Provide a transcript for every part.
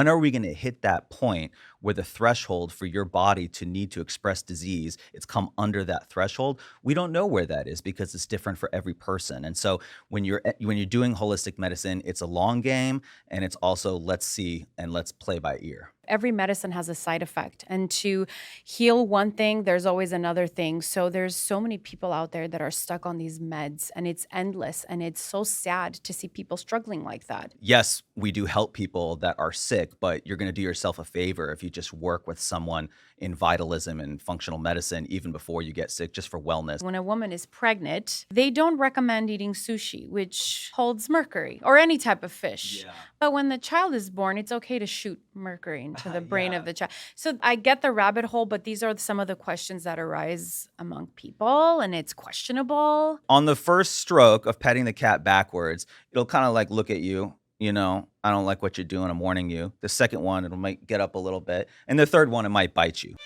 When are we going to hit that point where the threshold for your body to need to express disease, it's come under that threshold? We don't know where that is because it's different for every person. And so when you're doing holistic medicine, it's a long game, and it's also let's see and let's play by ear. Every medicine has a side effect, and to heal one thing, there's always another thing. So there's so many people out there that are stuck on these meds, and it's endless, and it's so sad to see people struggling like that. Yes, we do help people that are sick, but you're going to do yourself a favor if you just work with someone in vitalism and functional medicine even before you get sick, just for wellness. When a woman is pregnant, they don't recommend eating sushi, which holds mercury, or any type of fish. Yeah. But when the child is born, it's okay to shoot mercury into the brain of the child. So I get the rabbit hole, but these are some of the questions that arise among people, and it's questionable. On the first stroke of petting the cat backwards, it'll kind of like look at you, I don't like what you're doing, I'm warning you. The second one, it'll might get up a little bit. And the third one, it might bite you.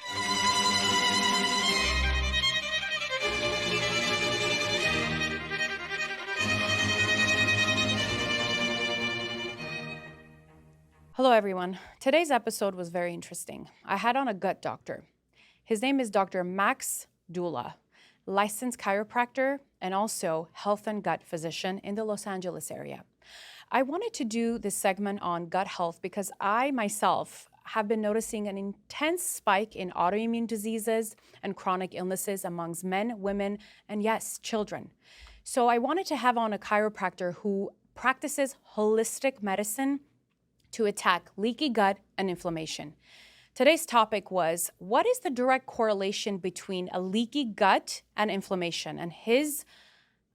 Hello, everyone. Today's episode was very interesting. I had on a gut doctor. His name is Dr. Max Dula, licensed chiropractor and also health and gut physician in the Los Angeles area. I wanted to do this segment on gut health because I myself have been noticing an intense spike in autoimmune diseases and chronic illnesses amongst men, women, and yes, children. So I wanted to have on a chiropractor who practices holistic medicine to attack leaky gut and inflammation. Today's topic was, what is the direct correlation between a leaky gut and inflammation? And his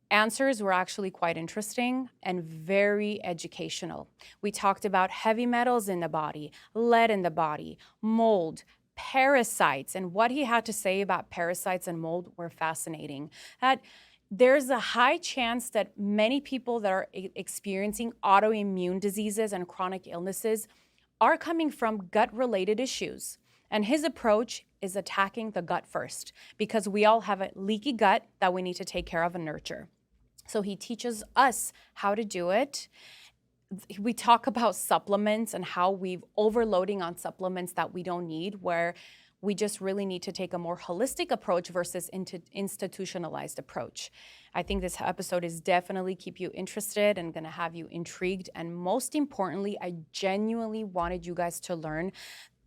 answers were actually quite interesting and very educational. We talked about heavy metals in the body, lead in the body, mold, parasites, and what he had to say about parasites and mold were fascinating. That there's a high chance that many people that are experiencing autoimmune diseases and chronic illnesses are coming from gut-related issues. And his approach is attacking the gut first, because we all have a leaky gut that we need to take care of and nurture. So he teaches us how to do it. We talk about supplements and how we've overloading on supplements that we don't need, where we just really need to take a more holistic approach versus institutionalized approach. I think this episode is definitely keep you interested and gonna have you intrigued. And most importantly, I genuinely wanted you guys to learn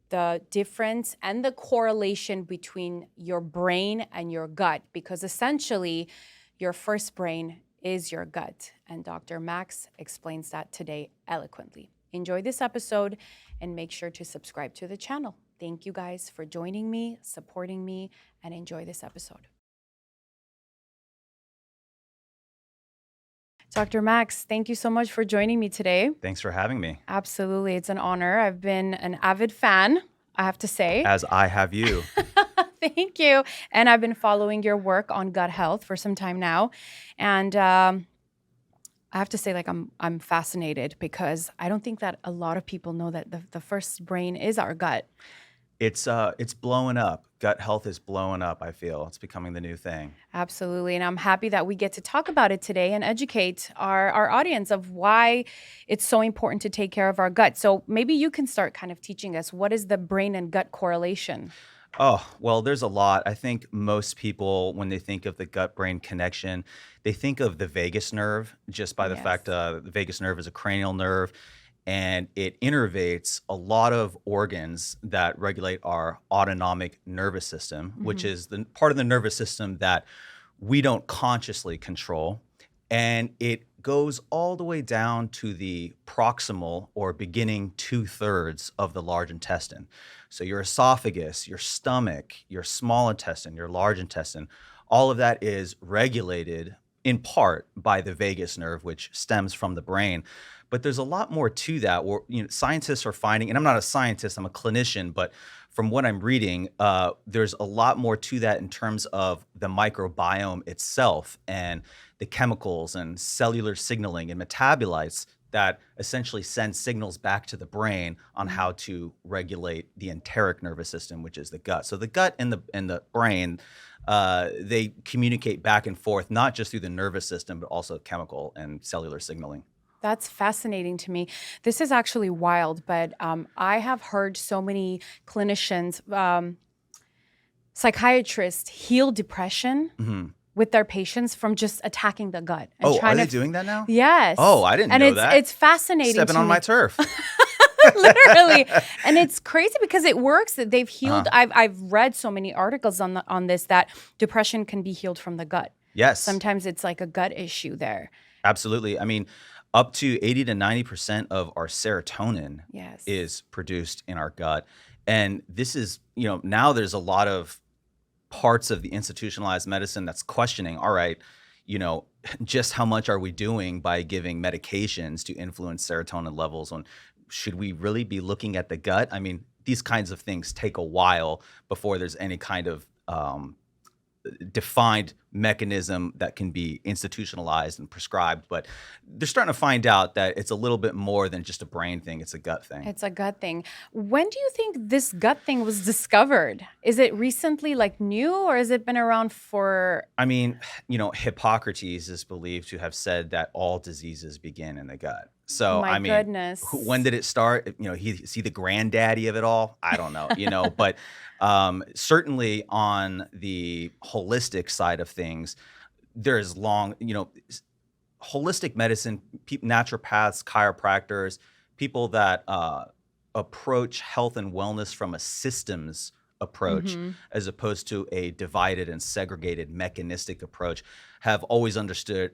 the difference and the correlation between your brain and your gut, because essentially your first brain is your gut. And Dr. Max explains that today eloquently. Enjoy this episode and make sure to subscribe to the channel. Thank you guys for joining me, supporting me, and enjoy this episode. Dr. Max, thank you so much for joining me today. Thanks for having me. Absolutely, it's an honor. I've been an avid fan, I have to say. As I have you. Thank you. And I've been following your work on gut health for some time now. And I have to say, I'm fascinated, because I don't think that a lot of people know that the first brain is our gut. It's blowing up. Gut health is blowing up, I feel. It's becoming the new thing. Absolutely. And I'm happy that we get to talk about it today and educate our audience of why it's so important to take care of our gut. So maybe you can start kind of teaching us, what is the brain and gut correlation? Oh, well, there's a lot. I think most people, when they think of the gut-brain connection, they think of the vagus nerve, just by the Yes. fact the vagus nerve is a cranial nerve, and it innervates a lot of organs that regulate our autonomic nervous system, which is the part of the nervous system that we don't consciously control. And it goes all the way down to the proximal or beginning 2/3 of the large intestine. So your esophagus, your stomach, your small intestine, your large intestine, all of that is regulated in part by the vagus nerve, which stems from the brain. But there's a lot more to that. Scientists are finding, and I'm not a scientist, I'm a clinician, but from what I'm reading, there's a lot more to that in terms of the microbiome itself and the chemicals and cellular signaling and metabolites that essentially send signals back to the brain on how to regulate the enteric nervous system, which is the gut. So the gut and the brain, they communicate back and forth, not just through the nervous system, but also chemical and cellular signaling. That's fascinating to me. This is actually wild, but I have heard so many clinicians, psychiatrists heal depression with their patients from just attacking the gut and Oh, are trying they to. doing that now? Yes. Oh, I didn't and know it's that. it's fascinating Stepping to on me. my turf. Literally. And it's crazy because it works. That they've healed. Uh-huh. I've read so many articles on this that depression can be healed from the gut. Yes. Sometimes it's like a gut issue there. Absolutely. I mean, up to 80 to 90% of our serotonin Yes. is produced in our gut. And this is, now there's a lot of parts of the institutionalized medicine that's questioning, all right, just how much are we doing by giving medications to influence serotonin levels? And should we really be looking at the gut? I mean, these kinds of things take a while before there's any kind of defined mechanism that can be institutionalized and prescribed, but they're starting to find out that it's a little bit more than just a brain thing. It's a gut thing. It's a gut thing. When do you think this gut thing was discovered? Is it recently like new or has it been around for? I mean, Hippocrates is believed to have said that all diseases begin in the gut. So, My I mean, goodness. when did it start? Is he the granddaddy of it all? I don't know, but certainly on the holistic side of things, there's holistic medicine, naturopaths, chiropractors, people that approach health and wellness from a systems approach as opposed to a divided and segregated mechanistic approach have always understood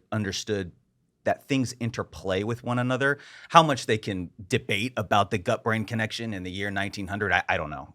that things interplay with one another. How much they can debate about the gut-brain connection in the year 1900, I don't know.